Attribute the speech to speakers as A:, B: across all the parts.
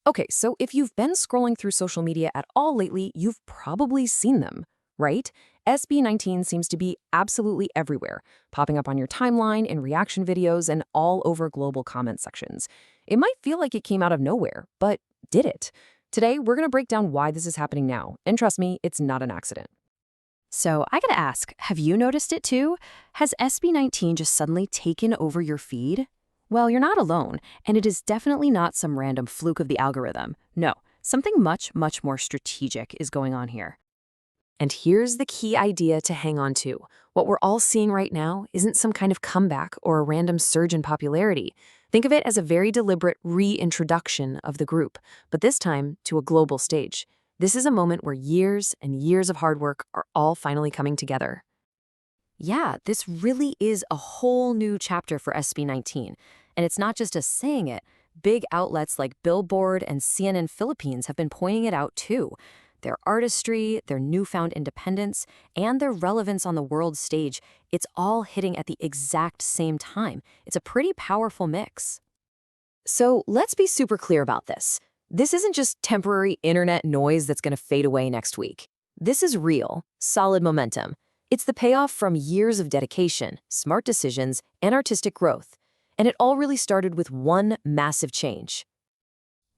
A: Okay, so if you've been scrolling through social media at all lately, you've probably seen them, right? SB19 seems to be absolutely everywhere, popping up on your timeline, in reaction videos, and all over global comment sections. It might feel like it came out of nowhere, but did it? Today, we're going to break down why this is happening now, and trust me, it's not an accident.
B: So I gotta ask, have you noticed it too? Has SB19 just suddenly taken over your feed? Well, you're not alone, and it is definitely not some random fluke of the algorithm. No, something much, much more strategic is going on here.
A: And here's the key idea to hang on to. What we're all seeing right now isn't some kind of comeback or a random surge in popularity. Think of it as a very deliberate reintroduction of the group, but this time to a global stage. This is a moment where years and years of hard work are all finally coming together.
B: Yeah, this really is a whole new chapter for SB19. And it's not just us saying it. Big outlets like Billboard and CNN Philippines have been pointing it out too. Their artistry, their newfound independence, and their relevance on the world stage, it's all hitting at the exact same time. It's a pretty powerful mix.
A: So let's be super clear about this. This isn't just temporary internet noise that's going to fade away next week. This is real, solid momentum. It's the payoff from years of dedication, smart decisions, and artistic growth. And it all really started with one massive change.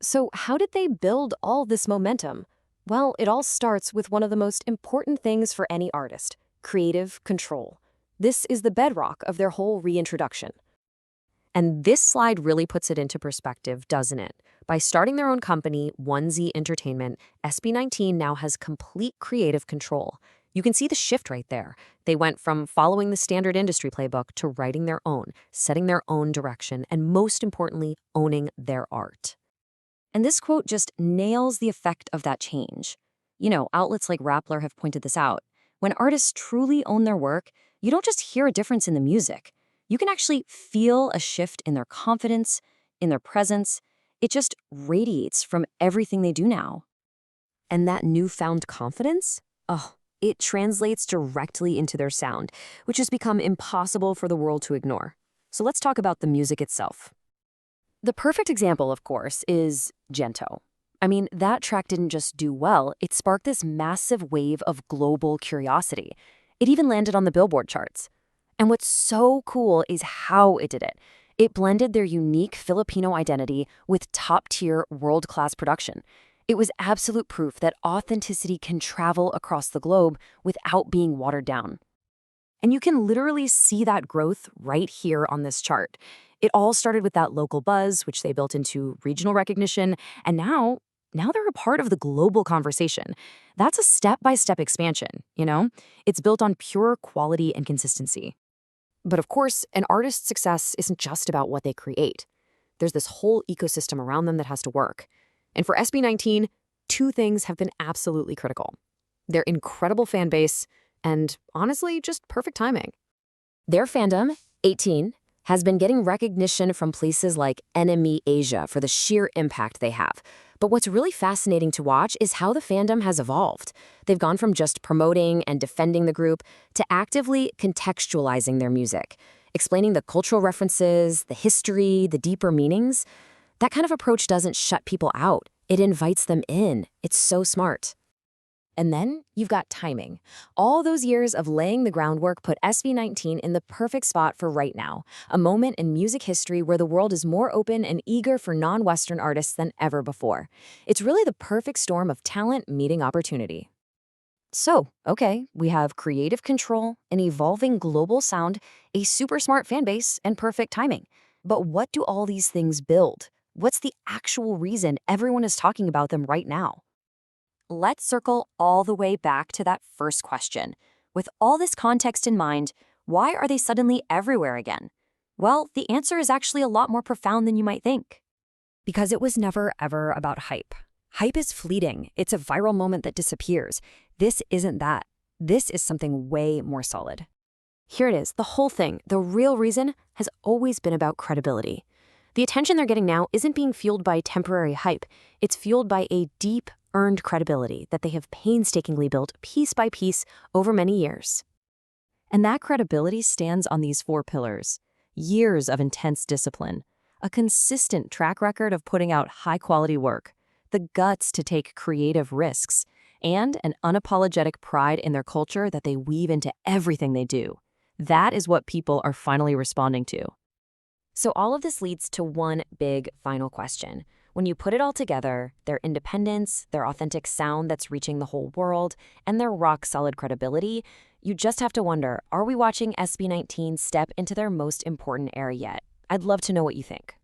A: So how did they build all this momentum? Well, it all starts with one of the most important things for any artist, creative control. This is the bedrock of their whole reintroduction. And this slide really puts it into perspective, doesn't it? By starting their own company, 1Z Entertainment, SB19 now has complete creative control. You can see the shift right there. They went from following the standard industry playbook to writing their own, setting their own direction, and most importantly, owning their art. And this quote just nails the effect of that change. You know, outlets like Rappler have pointed this out. When artists truly own their work, you don't just hear a difference in the music. You can actually feel a shift in their confidence, in their presence. It just radiates from everything they do now. And that newfound confidence? Oh, it translates directly into their sound, which has become impossible for the world to ignore. So let's talk about the music itself. The perfect example, of course, is Gento. I mean, that track didn't just do well, it sparked this massive wave of global curiosity. It even landed on the Billboard charts. And what's so cool is how it did it. It blended their unique Filipino identity with top-tier, world-class production. It was absolute proof that authenticity can travel across the globe without being watered down. And you can literally see that growth right here on this chart. It all started with that local buzz, which they built into regional recognition, and now they're a part of the global conversation. That's a step-by-step expansion, you know? It's built on pure quality and consistency. But of course, an artist's success isn't just about what they create. There's this whole ecosystem around them that has to work. And for SB19, two things have been absolutely critical: their incredible fan base and, honestly, just perfect timing. Their fandom, 18, has been getting recognition from places like Enemy Asia for the sheer impact they have. But what's really fascinating to watch is how the fandom has evolved. They've gone from just promoting and defending the group to actively contextualizing their music, explaining the cultural references, the history, the deeper meanings. That kind of approach doesn't shut people out. It invites them in. It's so smart. And then you've got timing. All those years of laying the groundwork put SB19 in the perfect spot for right now, a moment in music history where the world is more open and eager for non-Western artists than ever before. It's really the perfect storm of talent meeting opportunity. So, okay, we have creative control, an evolving global sound, a super smart fan base, and perfect timing. But what do all these things build? What's the actual reason everyone is talking about them right now? Let's circle all the way back to that first question. With all this context in mind, why are they suddenly everywhere again? Well, the answer is actually a lot more profound than you might think. Because it was never, ever about hype. Hype is fleeting. It's a viral moment that disappears. This isn't that. This is something way more solid. Here it is, the whole thing. The real reason has always been about credibility. The attention they're getting now isn't being fueled by temporary hype. It's fueled by a deep, earned credibility that they have painstakingly built piece by piece over many years. And that credibility stands on these 4 pillars: years of intense discipline, a consistent track record of putting out high-quality work, the guts to take creative risks, and an unapologetic pride in their culture that they weave into everything they do. That is what people are finally responding to.
B: So all of this leads to one big final question. When you put it all together, their independence, their authentic sound that's reaching the whole world, and their rock-solid credibility, you just have to wonder, are we watching SB19 step into their most important era yet? I'd love to know what you think.